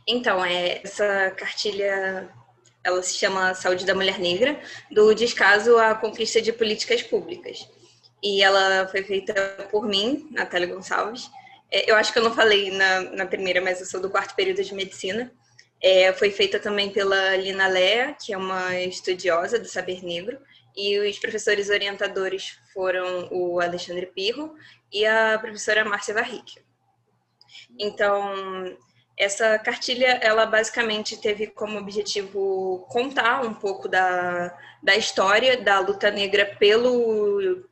Então, essa cartilha, ela se chama Saúde da Mulher Negra, do descaso à conquista de políticas públicas. E ela foi feita por mim, Natália Gonçalves. Eu acho que eu não falei na primeira, mas eu sou do quarto período de medicina. Foi feita também pela Lina Lea, que é uma estudiosa do saber negro, e os professores orientadores foram o Alexandre Pirro e a professora Márcia Varric. Então, essa cartilha, ela basicamente teve como objetivo contar um pouco da história da luta negra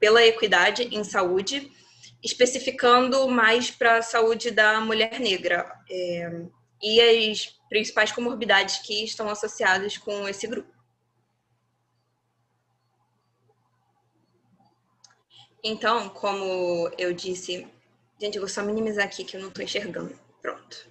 pela equidade em saúde, especificando mais para a saúde da mulher negra e as principais comorbidades que estão associadas com esse grupo. Então, como eu disse... Gente, eu vou só minimizar aqui que eu não estou enxergando. Pronto.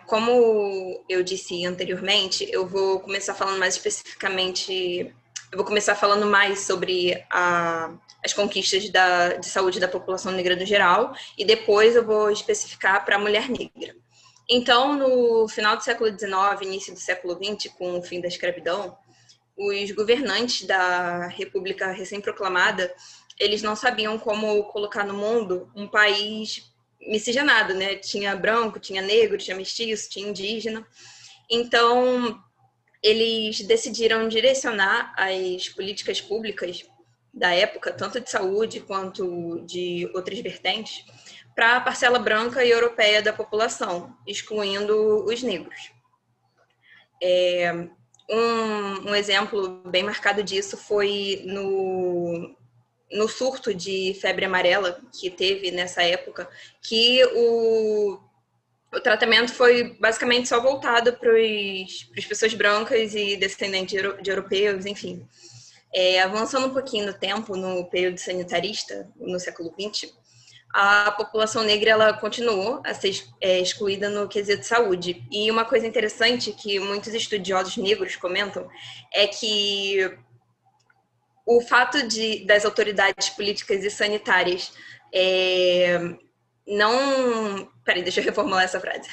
Como eu disse anteriormente, eu vou começar falando mais especificamente... Eu vou começar falando mais sobre as conquistas de saúde da população negra no geral, e depois eu vou especificar para a mulher negra. Então, no final do século XIX, início do século XX, com o fim da escravidão, os governantes da República recém-proclamada, eles não sabiam como colocar no mundo um país miscigenado, né? Tinha branco, tinha negro, tinha mestiço, tinha indígena. Então, eles decidiram direcionar as políticas públicas da época, tanto de saúde quanto de outras vertentes, para a parcela branca e europeia da população, excluindo os negros. Um exemplo bem marcado disso foi no surto de febre amarela que teve nessa época, que o tratamento foi basicamente só voltado para as pessoas brancas e descendentes de europeus, enfim. Avançando um pouquinho no tempo, no período sanitarista, no século XX, a população negra ela continuou a ser excluída no quesito saúde. E uma coisa interessante que muitos estudiosos negros comentam é que o fato das autoridades políticas e sanitárias não... Peraí, deixa eu reformular essa frase.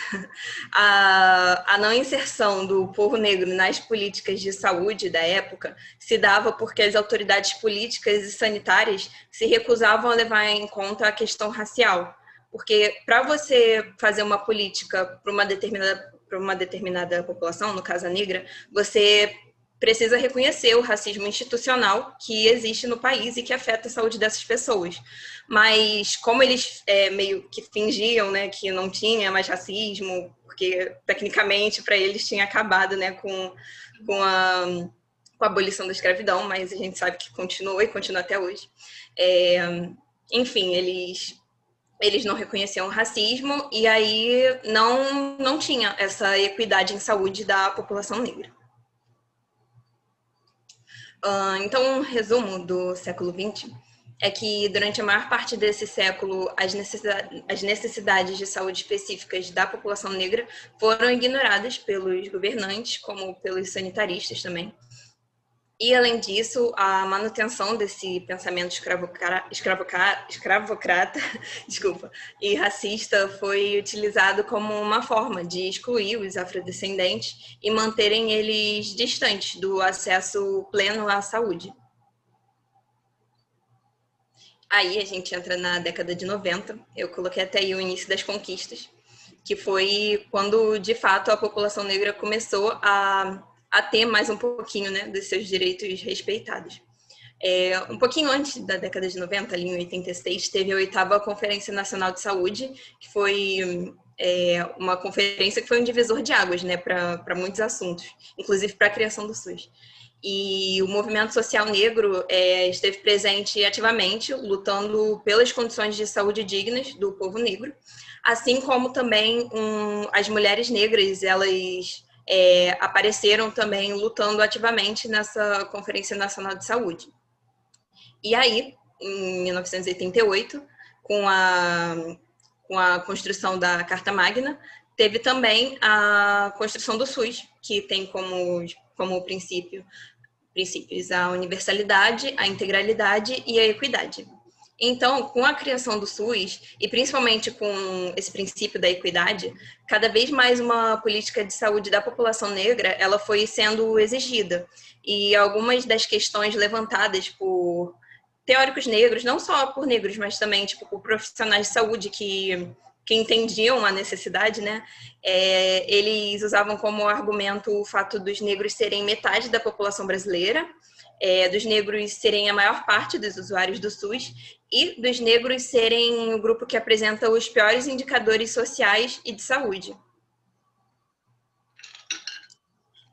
A não inserção do povo negro nas políticas de saúde da época se dava porque as autoridades políticas e sanitárias se recusavam a levar em conta a questão racial. Porque para você fazer uma política para uma determinada população, no caso a negra, você precisa reconhecer o racismo institucional que existe no país e que afeta a saúde dessas pessoas. Mas como eles meio que fingiam, né, que não tinha mais racismo, porque tecnicamente para eles tinha acabado, né, com a abolição da escravidão, mas a gente sabe que continuou e continua até hoje. Enfim, eles não reconheciam o racismo e aí não tinha essa equidade em saúde da população negra. Então, um resumo do século XX é que, durante a maior parte desse século, as necessidades de saúde específicas da população negra foram ignoradas pelos governantes, como pelos sanitaristas também. E, além disso, a manutenção desse pensamento escravocrata desculpa, e racista foi utilizado como uma forma de excluir os afrodescendentes e manterem eles distantes do acesso pleno à saúde. Aí a gente entra na década de 90, eu coloquei até aí o início das conquistas, que foi quando, de fato, a população negra começou a ter mais um pouquinho, né, dos seus direitos respeitados. Um pouquinho antes da década de 90, ali em 86, teve a 8ª Conferência Nacional de Saúde, que foi uma conferência que foi um divisor de águas, né, para muitos assuntos, inclusive para a criação do SUS. E o movimento social negro esteve presente ativamente, lutando pelas condições de saúde dignas do povo negro, assim como também as mulheres negras, elas apareceram também lutando ativamente nessa Conferência Nacional de Saúde. E aí, em 1988, com a construção da Carta Magna, teve também a construção do SUS, que tem como princípios a universalidade, a integralidade e a equidade. Então, com a criação do SUS, e principalmente com esse princípio da equidade, cada vez mais uma política de saúde da população negra, ela foi sendo exigida. E algumas das questões levantadas por teóricos negros, não só por negros, mas também tipo, por profissionais de saúde que entendiam a necessidade, né? Eles usavam como argumento o fato dos negros serem metade da população brasileira, dos negros serem a maior parte dos usuários do SUS e dos negros serem o grupo que apresenta os piores indicadores sociais e de saúde.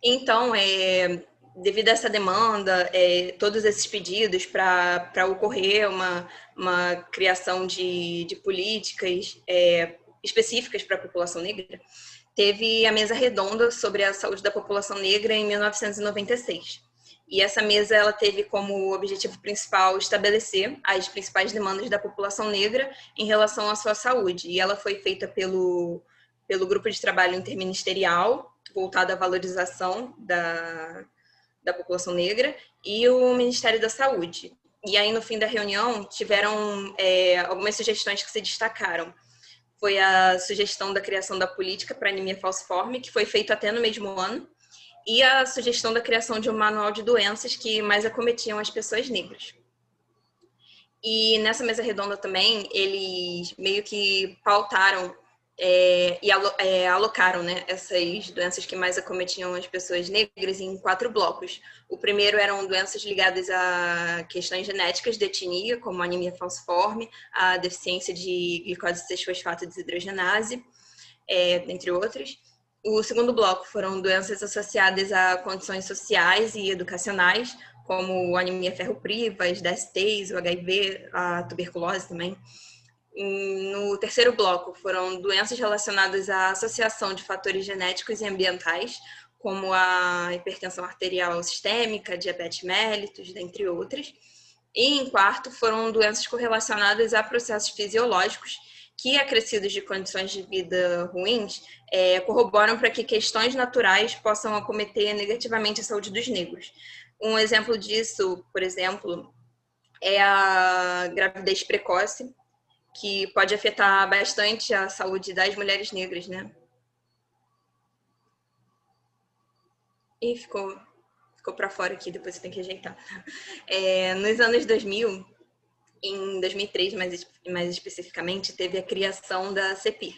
Então, devido a essa demanda, todos esses pedidos para ocorrer uma criação de políticas específicas para a população negra, teve a mesa redonda sobre a saúde da população negra em 1996. E essa mesa ela teve como objetivo principal estabelecer as principais demandas da população negra em relação à sua saúde. E ela foi feita pelo Grupo de Trabalho Interministerial, voltado à valorização da população negra, e o Ministério da Saúde. E aí, no fim da reunião, tiveram algumas sugestões que se destacaram. Foi a sugestão da criação da política para anemia falciforme, que foi feita até no mesmo ano, e a sugestão da criação de um manual de doenças que mais acometiam as pessoas negras. E nessa mesa redonda também, eles meio que pautaram e alocaram, né, essas doenças que mais acometiam as pessoas negras em 4 blocos. O primeiro eram doenças ligadas a questões genéticas de etnia, como a anemia falciforme, a deficiência de glicose 6-fosfato desidrogenase, entre outras. O segundo bloco foram doenças associadas a condições sociais e educacionais, como a anemia ferropriva, as DSTs, o HIV, a tuberculose também. No terceiro bloco foram doenças relacionadas à associação de fatores genéticos e ambientais, como a hipertensão arterial sistêmica, diabetes mellitus, dentre outras. E em quarto foram doenças correlacionadas a processos fisiológicos que, acrescidos de condições de vida ruins, corroboram para que questões naturais possam acometer negativamente a saúde dos negros. Um exemplo disso, por exemplo, é a gravidez precoce, que pode afetar bastante a saúde das mulheres negras, né? E ficou para fora aqui, depois você tem que ajeitar. Nos anos 2000, em 2003, mais especificamente, teve a criação da CEPIR,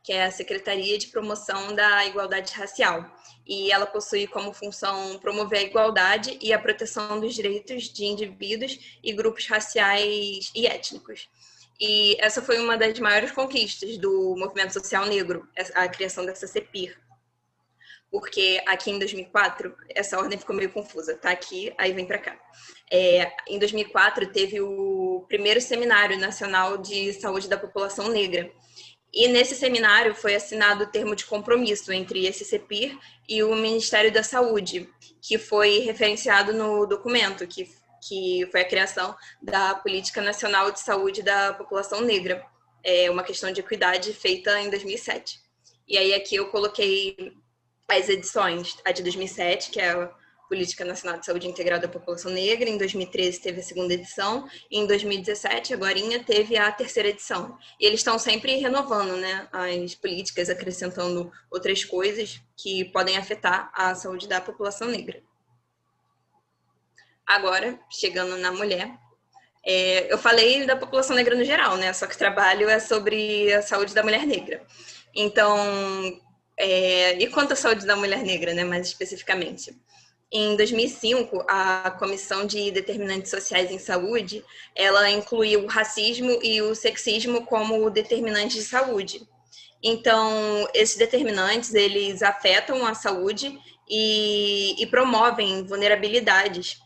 que é a Secretaria de Promoção da Igualdade Racial. E ela possui como função promover a igualdade e a proteção dos direitos de indivíduos e grupos raciais e étnicos. E essa foi uma das maiores conquistas do movimento social negro, a criação dessa CEPIR. Porque aqui em 2004, essa ordem ficou meio confusa, tá aqui, aí vem para cá. Em 2004, teve o primeiro Seminário Nacional de Saúde da População Negra. E nesse seminário foi assinado o termo de compromisso entre esse CEPIR e o Ministério da Saúde, que foi referenciado no documento, que foi a criação da Política Nacional de Saúde da População Negra, uma questão de equidade feita em 2007. E aí aqui eu coloquei as edições, a de 2007, que é a Política Nacional de Saúde Integral da População Negra, em 2013 teve a segunda edição, e em 2017, agorinha, teve a terceira edição. E eles estão sempre renovando, né, as políticas, acrescentando outras coisas que podem afetar a saúde da população negra. Agora, chegando na mulher, eu falei da população negra no geral, né? Só que o trabalho é sobre a saúde da mulher negra. Então, e quanto à saúde da mulher negra, né? Mais especificamente. Em 2005, a Comissão de Determinantes Sociais em Saúde, ela incluiu o racismo e o sexismo como determinantes de saúde. Então, esses determinantes, eles afetam a saúde e promovem vulnerabilidades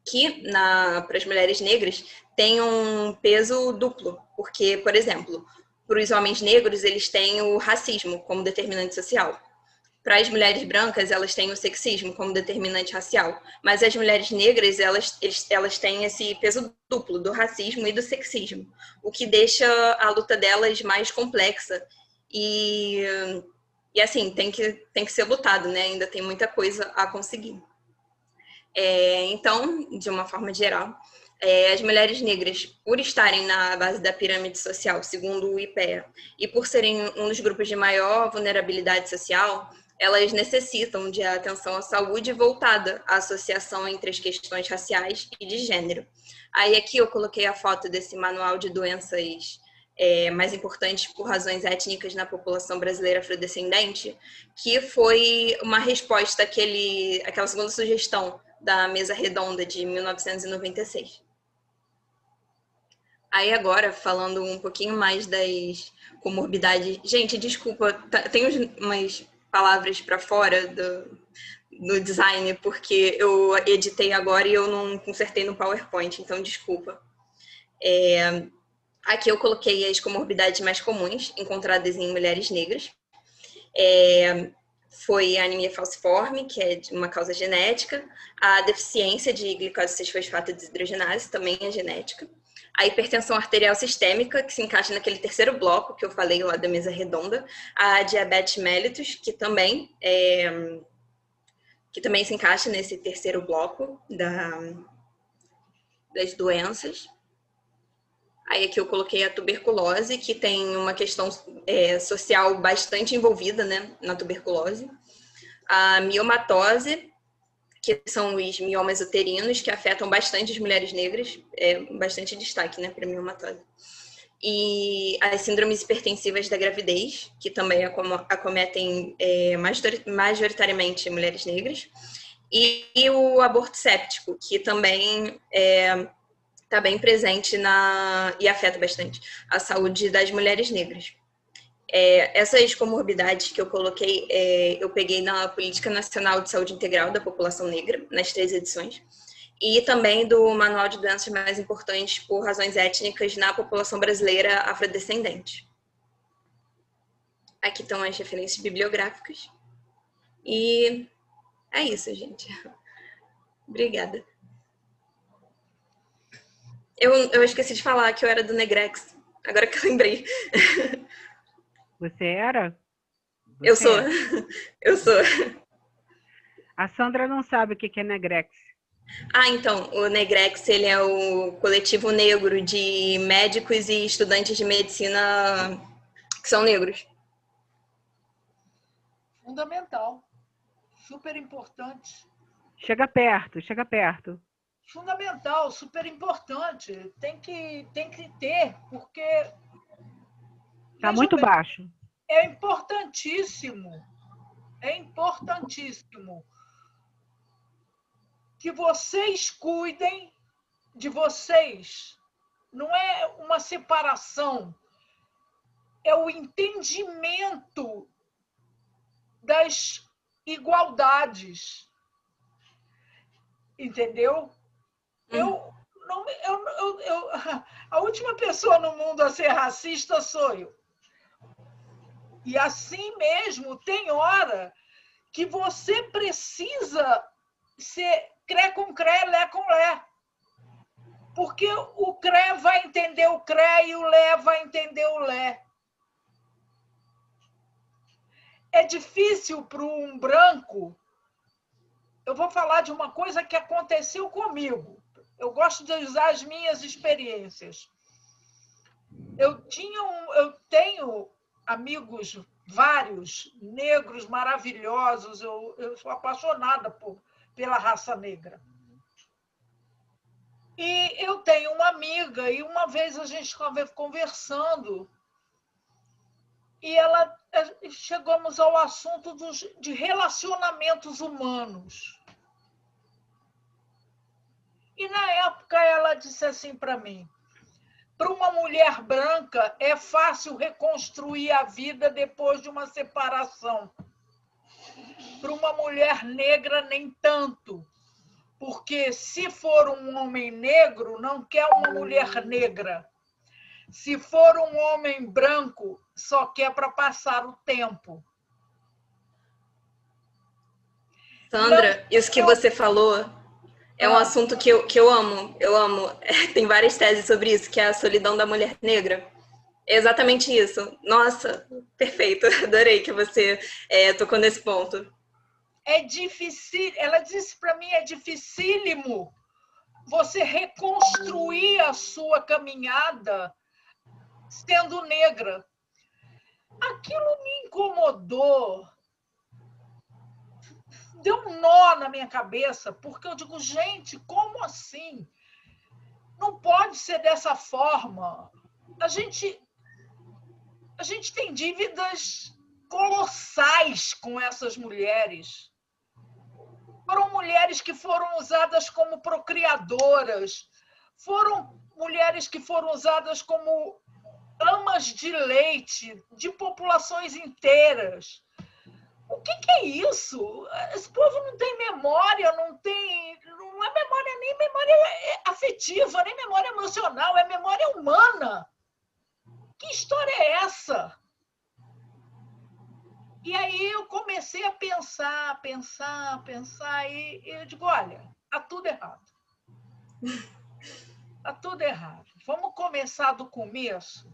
que, para as mulheres negras, tem um peso duplo. Porque, por exemplo, para os homens negros, eles têm o racismo como determinante social. Para as mulheres brancas, elas têm o sexismo como determinante racial. Mas as mulheres negras, elas têm esse peso duplo do racismo e do sexismo, o que deixa a luta delas mais complexa. E assim, tem que ser lutado, né? Ainda tem muita coisa a conseguir. Então, de uma forma geral, As mulheres negras, por estarem na base da pirâmide social, segundo o IPEA, e por serem um dos grupos de maior vulnerabilidade social, elas necessitam de atenção à saúde voltada à associação entre as questões raciais e de gênero. Aí aqui eu coloquei a foto desse manual de doenças mais importantes por razões étnicas na população brasileira afrodescendente, que foi uma resposta àquela segunda sugestão da mesa redonda de 1996. Aí agora, falando um pouquinho mais das comorbidades... Gente, desculpa, tem umas palavras para fora do design, porque eu editei agora e eu não consertei no PowerPoint, então desculpa. Aqui eu coloquei as comorbidades mais comuns encontradas em mulheres negras. Foi a anemia falciforme, que é de uma causa genética, a deficiência de glicose 6-fosfato desidrogenase, também é genética, a hipertensão arterial sistêmica, que se encaixa naquele terceiro bloco que eu falei lá da mesa redonda, a diabetes mellitus, que também se encaixa nesse terceiro bloco das doenças. Aí aqui eu coloquei a tuberculose, que tem uma questão social bastante envolvida, né, na tuberculose. A miomatose, que são os miomas uterinos, que afetam bastante as mulheres negras, bastante destaque, né, para a miomatose. E as síndromes hipertensivas da gravidez, que também acometem majoritariamente mulheres negras. E o aborto séptico, que também está bem presente e afeta bastante a saúde das mulheres negras. Essas comorbidades que eu coloquei, eu peguei na Política Nacional de Saúde Integral da População Negra, nas 3 edições, e também do Manual de Doenças Mais Importantes por Razões Étnicas na População Brasileira Afrodescendente. Aqui estão as referências bibliográficas. E é isso, gente. Obrigada. Eu esqueci de falar que eu era do Negrex, agora que eu lembrei. Você era? Eu sou. Eu sou. A Sandra não sabe o que é Negrex. Então, o Negrex, ele é o coletivo negro de médicos e estudantes de medicina que são negros. Fundamental. Super importante. Chega perto, chega perto. Fundamental, super importante. Tem que ter, porque... Está muito baixo. É importantíssimo. É importantíssimo que vocês cuidem de vocês. Não é uma separação, é o entendimento das igualdades. Entendeu? A última pessoa no mundo a ser racista sou eu. E assim mesmo, tem hora que você precisa ser cré com cré, lé com lé. Porque o cré vai entender o cré e o lé vai entender o lé. É difícil para um branco. Eu vou falar de uma coisa que aconteceu comigo. Eu gosto de usar as minhas experiências. Eu tenho amigos vários, negros maravilhosos. Eu sou apaixonada pela raça negra. E eu tenho uma amiga, e uma vez a gente estava conversando, e chegamos ao assunto de relacionamentos humanos. E na época ela disse assim para mim: para uma mulher branca é fácil reconstruir a vida depois de uma separação. Para uma mulher negra, nem tanto. Porque se for um homem negro, não quer uma mulher negra. Se for um homem branco, só quer para passar o tempo. Sandra, isso que você falou é um assunto que eu amo. Eu amo. Tem várias teses sobre isso, que é a solidão da mulher negra. É exatamente isso. Nossa, perfeito. Adorei que você tocou nesse ponto. É difícil. Ela disse para mim, é dificílimo você reconstruir a sua caminhada sendo negra. Aquilo me incomodou, deu um nó na minha cabeça, porque eu digo, gente, como assim? Não pode ser dessa forma. A gente tem dívidas colossais com essas mulheres. Foram mulheres que foram usadas como procriadoras, foram mulheres que foram usadas como amas de leite de populações inteiras. O que é isso? Esse povo não tem memória, não é memória nem memória afetiva, nem memória emocional, é memória humana. Que história é essa? E aí eu comecei a pensar, e eu digo, olha, tá tudo errado. Tá tudo errado. Vamos começar do começo.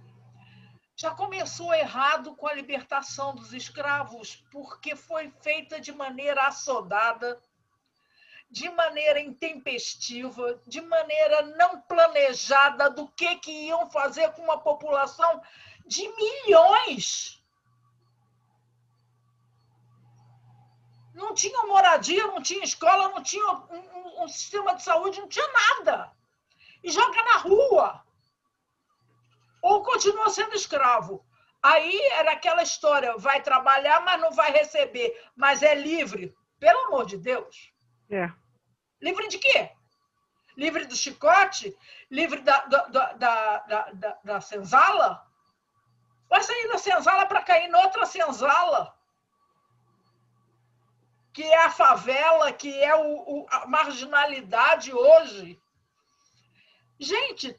Já começou errado com a libertação dos escravos, porque foi feita de maneira assodada, de maneira intempestiva, de maneira não planejada do que iam fazer com uma população de milhões. Não tinha moradia, não tinha escola, não tinha um sistema de saúde, não tinha nada. E joga na rua. Ou continua sendo escravo. Aí era aquela história, vai trabalhar, mas não vai receber. Mas é livre. Pelo amor de Deus. É. Livre de quê? Livre do chicote? Livre da senzala? Vai sair da senzala para cair noutra senzala. Que é a favela, que é a marginalidade hoje. Gente,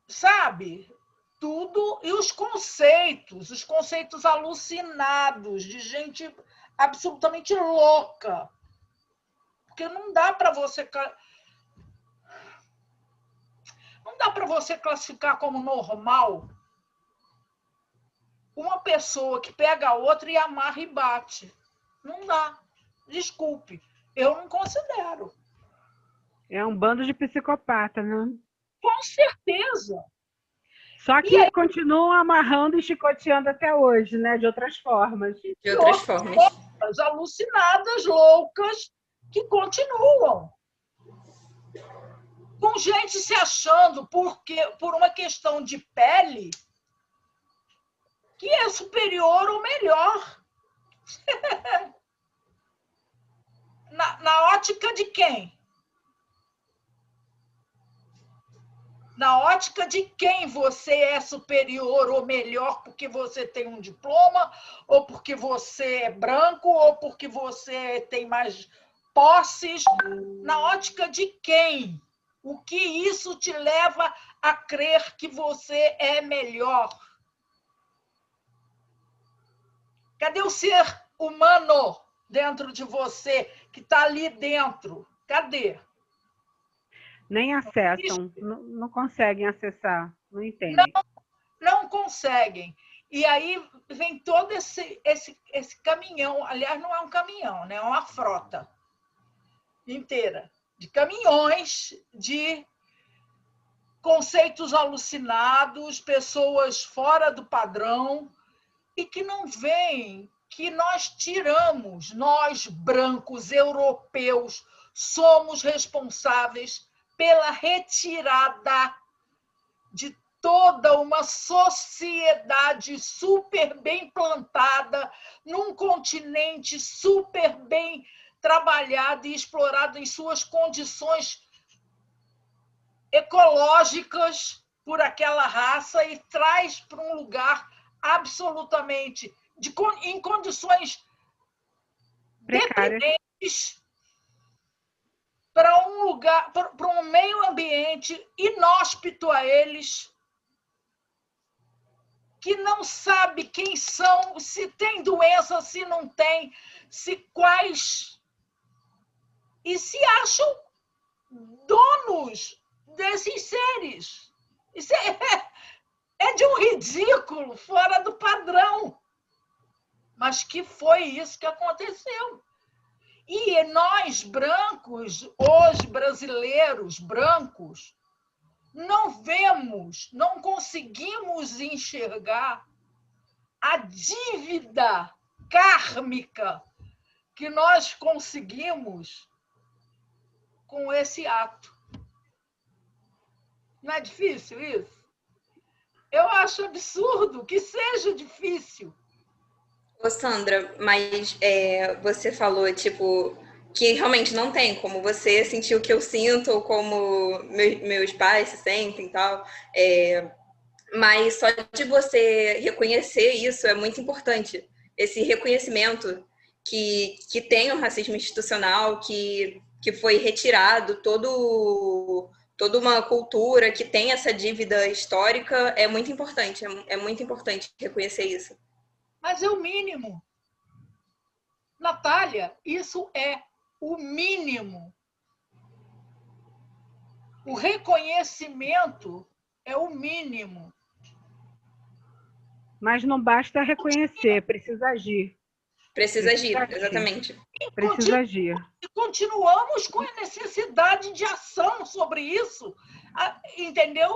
sabe... tudo, e os conceitos alucinados de gente absolutamente louca. Porque não dá para você classificar como normal uma pessoa que pega a outra e amarra e bate. Não dá. Desculpe, eu não considero. É um bando de psicopata, né? Com certeza. Só que continuam amarrando e chicoteando até hoje, né? De outras formas. De outras formas. Alucinadas, loucas, que continuam. Com gente se achando por uma questão de pele que é superior ou melhor. Na ótica de quem? Na ótica de quem você é superior ou melhor porque você tem um diploma, ou porque você é branco, ou porque você tem mais posses. Na ótica de quem? O que isso te leva a crer que você é melhor? Cadê o ser humano dentro de você, que está ali dentro? Cadê? Nem acessam, não conseguem acessar, não entendem. Não conseguem. E aí vem todo esse caminhão, aliás, não é um caminhão, né? É uma frota inteira de caminhões, de conceitos alucinados, pessoas fora do padrão, e que não veem que nós tiramos, nós brancos europeus, somos responsáveis pela retirada de toda uma sociedade super bem plantada, num continente super bem trabalhado e explorado em suas condições ecológicas por aquela raça, e traz para um lugar absolutamente em condições deprimentes, para um lugar, para um meio ambiente inóspito a eles, que não sabe quem são, se tem doença, se não tem, se quais, e se acham donos desses seres. Isso é de um ridículo, fora do padrão. Mas que foi isso que aconteceu. E nós, brancos, os brasileiros brancos, não vemos, não conseguimos enxergar a dívida kármica que nós conseguimos com esse ato. Não é difícil isso? Eu acho absurdo que seja difícil. Ô, Sandra, mas você falou, tipo, que realmente não tem como você sentir o que eu sinto ou como meus pais se sentem e tal. Mas só de você reconhecer isso é muito importante. Esse reconhecimento que tem o racismo institucional, que foi retirado toda uma cultura que tem essa dívida histórica, é muito importante. É muito importante reconhecer isso. Mas é o mínimo. Natália, isso é o mínimo. O reconhecimento é o mínimo. Mas não basta reconhecer, precisa agir. Precisa agir, exatamente. Precisa agir. E continuamos com a necessidade de ação sobre isso. Entendeu?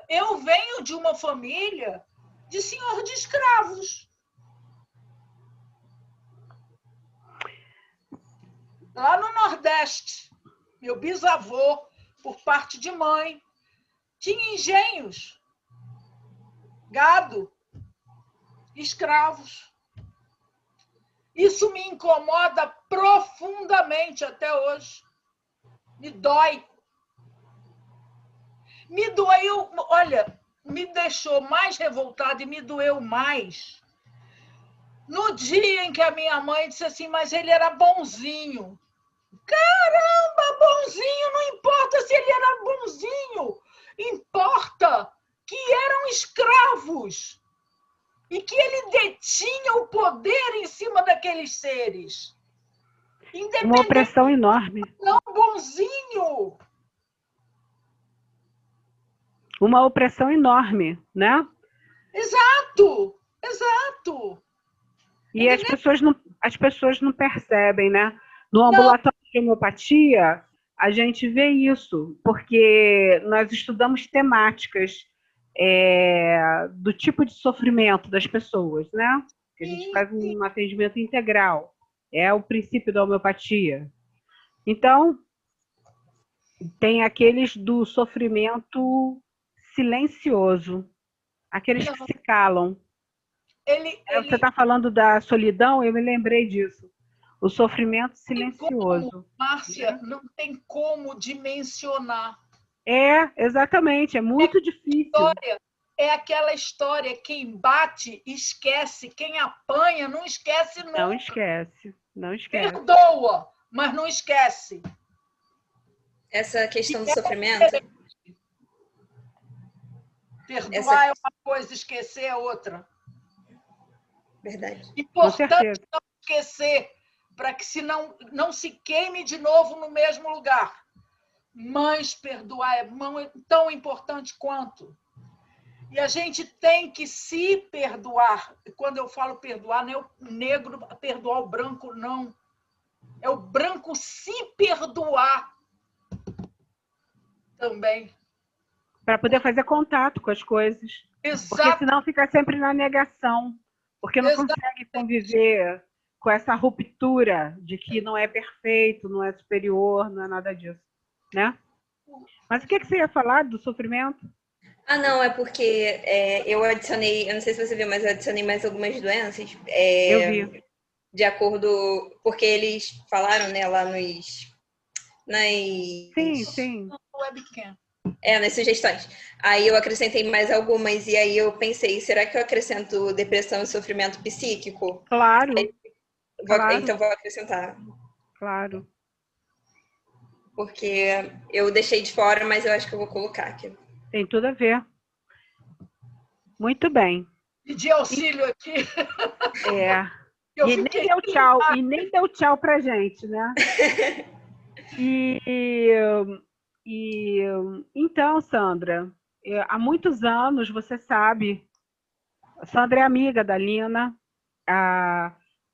Eu venho de uma família de senhor de escravos. Lá no Nordeste, meu bisavô, por parte de mãe, tinha engenhos, gado, escravos. Isso me incomoda profundamente até hoje. Me dói. Me doeu, olha, me deixou mais revoltada e me doeu mais no dia em que a minha mãe disse assim, mas ele era bonzinho. Caramba, bonzinho, não importa se ele era bonzinho, importa que eram escravos e que ele detinha o poder em cima daqueles seres. Uma opressão enorme. Não, bonzinho. Uma opressão enorme, né? Exato, exato. E as pessoas não percebem, né? No ambulatório de homeopatia, a gente vê isso, porque nós estudamos temáticas do tipo de sofrimento das pessoas, né? A gente faz um atendimento integral. É o princípio da homeopatia. Então, tem aqueles do sofrimento silencioso, aqueles que se calam. Você está falando da solidão, eu me lembrei disso. O sofrimento silencioso. Márcia, não tem como dimensionar. Exatamente, é muito difícil. É aquela história, quem bate, esquece, quem apanha, não esquece nunca. Não esquece, não esquece. Perdoa, mas não esquece. Essa questão do sofrimento... Perdoar é uma coisa, esquecer é outra. Verdade. Importante não esquecer, para que não se queime de novo no mesmo lugar. Mas perdoar é tão importante quanto. E a gente tem que se perdoar. E quando eu falo perdoar, não é o negro perdoar o branco, não. É o branco se perdoar também. Para poder fazer contato com as coisas. Exato. Porque senão fica sempre na negação. Porque não consegue conviver com essa ruptura de que não é perfeito, não é superior, não é nada disso. Né? Mas o que você ia falar do sofrimento? Não, é porque eu adicionei, eu não sei se você viu, mas eu adicionei mais algumas doenças. Eu vi. De acordo, porque eles falaram, né, lá Sim. Nas sugestões. Aí eu acrescentei mais algumas, e aí eu pensei, será que eu acrescento depressão e sofrimento psíquico? Claro. Então vou acrescentar. Claro. Porque eu deixei de fora, mas eu acho que eu vou colocar aqui. Tem tudo a ver. Muito bem. Pedir auxílio aqui. E nem deu tchau pra gente, né? Então, Sandra, há muitos anos, você sabe, a Sandra é amiga da Lina,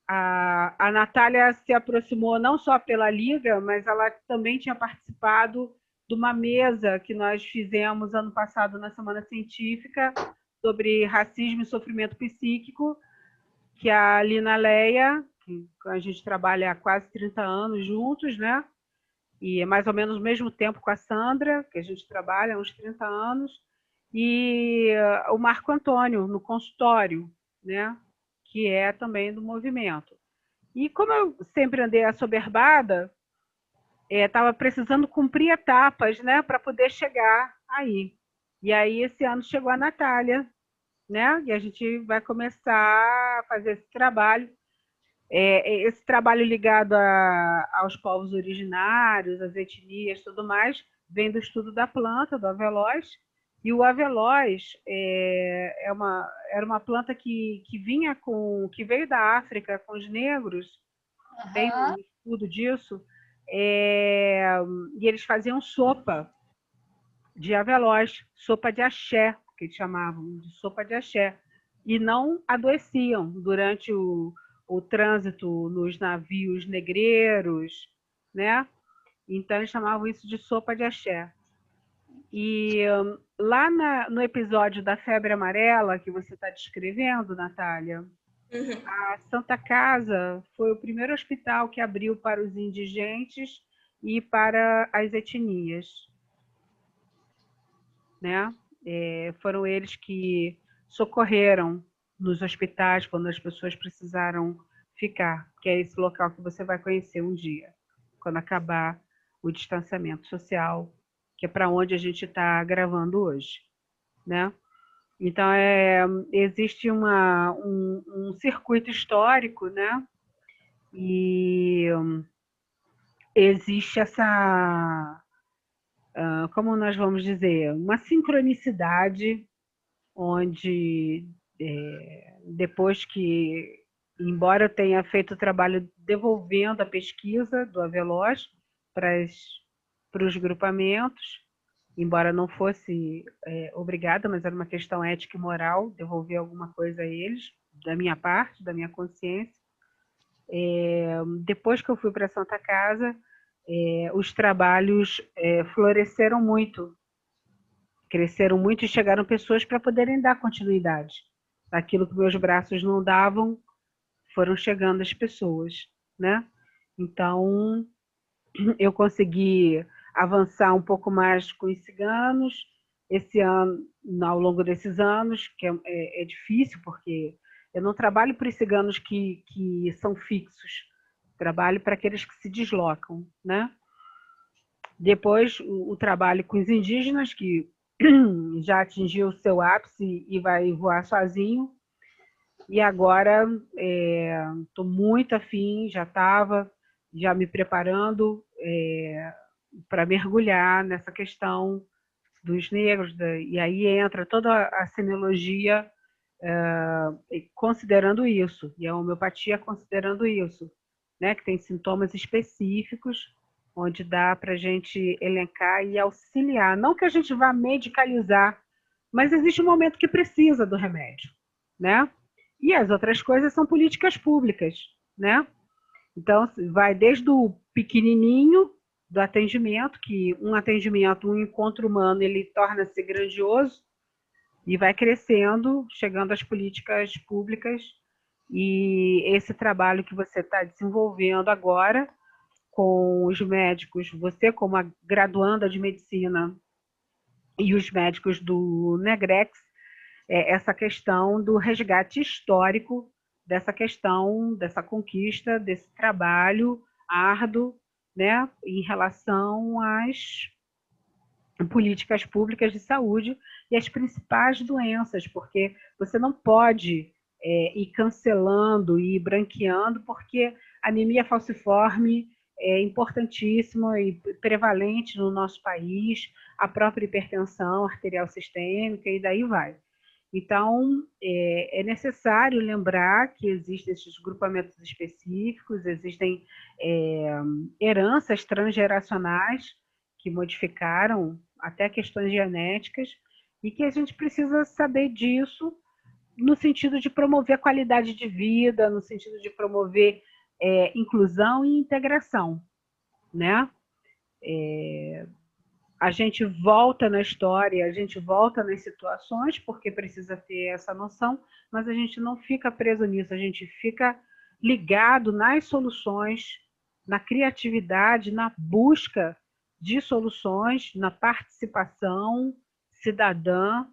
A Natália se aproximou não só pela Liga, mas ela também tinha participado de uma mesa que nós fizemos ano passado na Semana Científica sobre racismo e sofrimento psíquico, que a Lina Leia, que a gente trabalha há quase 30 anos juntos, né? E é mais ou menos o mesmo tempo com a Sandra, que a gente trabalha há uns 30 anos, e o Marco Antônio, no consultório, né? Que é também do movimento. E como eu sempre andei assoberbada, estava precisando cumprir etapas, né, para poder chegar aí. E aí esse ano chegou a Natália, né? E a gente vai começar a fazer esse trabalho. Esse trabalho ligado aos povos originários, às etnias e tudo mais, vem do estudo da planta, do avelós. E o avelós era uma planta que veio da África com os negros, tem um estudo disso, e eles faziam sopa de avelós, sopa de axé, que eles chamavam de sopa de axé, e não adoeciam durante o trânsito nos navios negreiros, né? Então eles chamavam isso de sopa de axé. E lá no episódio da febre amarela que você está descrevendo, Natália, a Santa Casa foi o primeiro hospital que abriu para os indigentes e para as etnias, né? Foram eles que socorreram nos hospitais quando as pessoas precisaram ficar, que é esse local que você vai conhecer um dia, quando acabar o distanciamento social, que é para onde a gente está gravando hoje, né? Então, existe um circuito histórico, né? E existe como nós vamos dizer, uma sincronicidade onde, depois que, embora eu tenha feito o trabalho devolvendo a pesquisa do Avelós para os grupamentos, embora não fosse obrigada, mas era uma questão ética e moral, devolver alguma coisa a eles, da minha parte, da minha consciência. Depois que eu fui para a Santa Casa, os trabalhos floresceram muito, cresceram muito e chegaram pessoas para poderem dar continuidade. Aquilo que meus braços não davam, foram chegando as pessoas, né? Então, eu consegui avançar um pouco mais com os ciganos. Esse ano, ao longo desses anos, que é difícil, porque eu não trabalho para os ciganos que são fixos, trabalho para aqueles que se deslocam, né? Depois, o trabalho com os indígenas, que já atingiu o seu ápice e vai voar sozinho. E agora estou muito afim, já me preparando para mergulhar nessa questão dos negros, e aí entra toda a semiologia considerando isso, e a homeopatia considerando isso, né, que tem sintomas específicos, onde dá para a gente elencar e auxiliar. Não que a gente vá medicalizar, mas existe um momento que precisa do remédio, né? E as outras coisas são políticas públicas, né? Então, vai desde o pequenininho do atendimento, que um atendimento, um encontro humano, ele torna-se grandioso e vai crescendo, chegando às políticas públicas. E esse trabalho que você está desenvolvendo agora com os médicos, você como a graduanda de medicina e os médicos do Negrex, essa questão do resgate histórico dessa questão, dessa conquista, desse trabalho árduo, né, em relação às políticas públicas de saúde e as principais doenças, porque você não pode ir cancelando e ir branqueando, porque a anemia falciforme é importantíssima e prevalente no nosso país, a própria hipertensão arterial sistêmica e daí vai. Então, é necessário lembrar que existem esses grupamentos específicos, existem heranças transgeracionais que modificaram até questões genéticas e que a gente precisa saber disso no sentido de promover qualidade de vida, no sentido de promover inclusão e integração, né? A gente volta na história, a gente volta nas situações, porque precisa ter essa noção, mas a gente não fica preso nisso, a gente fica ligado nas soluções, na criatividade, na busca de soluções, na participação cidadã,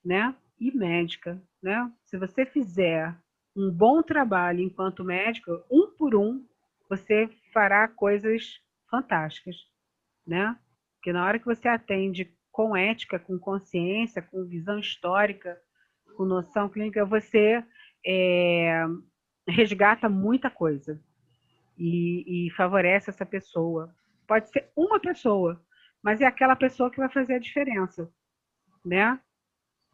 né, e médica, né? Se você fizer um bom trabalho enquanto médico, um por um, você fará coisas fantásticas, né? Porque na hora que você atende com ética, com consciência, com visão histórica, com noção clínica, você resgata muita coisa e favorece essa pessoa. Pode ser uma pessoa, mas é aquela pessoa que vai fazer a diferença, né?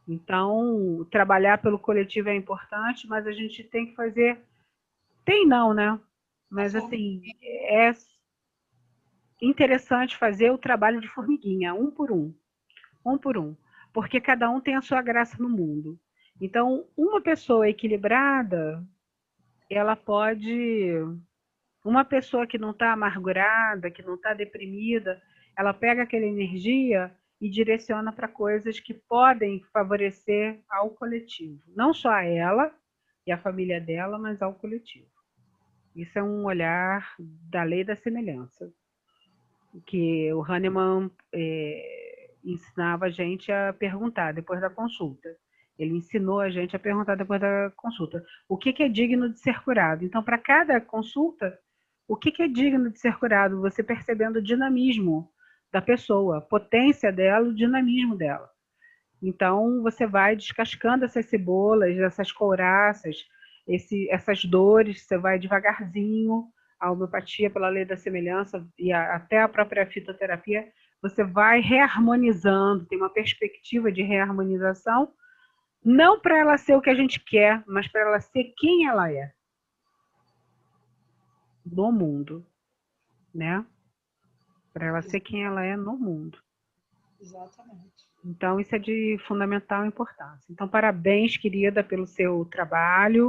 Então, trabalhar pelo coletivo é importante, mas a gente tem que fazer... Tem não, né? Mas, assim, é interessante fazer o trabalho de formiguinha, um por um, porque cada um tem a sua graça no mundo. Então, uma pessoa equilibrada, ela pode... Uma pessoa que não está amargurada, que não está deprimida, ela pega aquela energia e direciona para coisas que podem favorecer ao coletivo. Não só a ela e a família dela, mas ao coletivo. Isso é um olhar da lei da semelhança, que o Hahnemann ensinava a gente a perguntar depois da consulta. Ele ensinou a gente a perguntar depois da consulta. O que é digno de ser curado? Então, para cada consulta, o que é digno de ser curado? Você percebendo o dinamismo da pessoa, a potência dela, o dinamismo dela. Então, você vai descascando essas cebolas, essas couraças, essas dores, você vai devagarzinho. A homeopatia, pela lei da semelhança, e até a própria fitoterapia, você vai reharmonizando, tem uma perspectiva de reharmonização, não para ela ser o que a gente quer, mas para ela ser quem ela é no mundo, né? Para ela ser quem ela é no mundo. Exatamente. Então, isso é de fundamental importância. Então, parabéns, querida, pelo seu trabalho.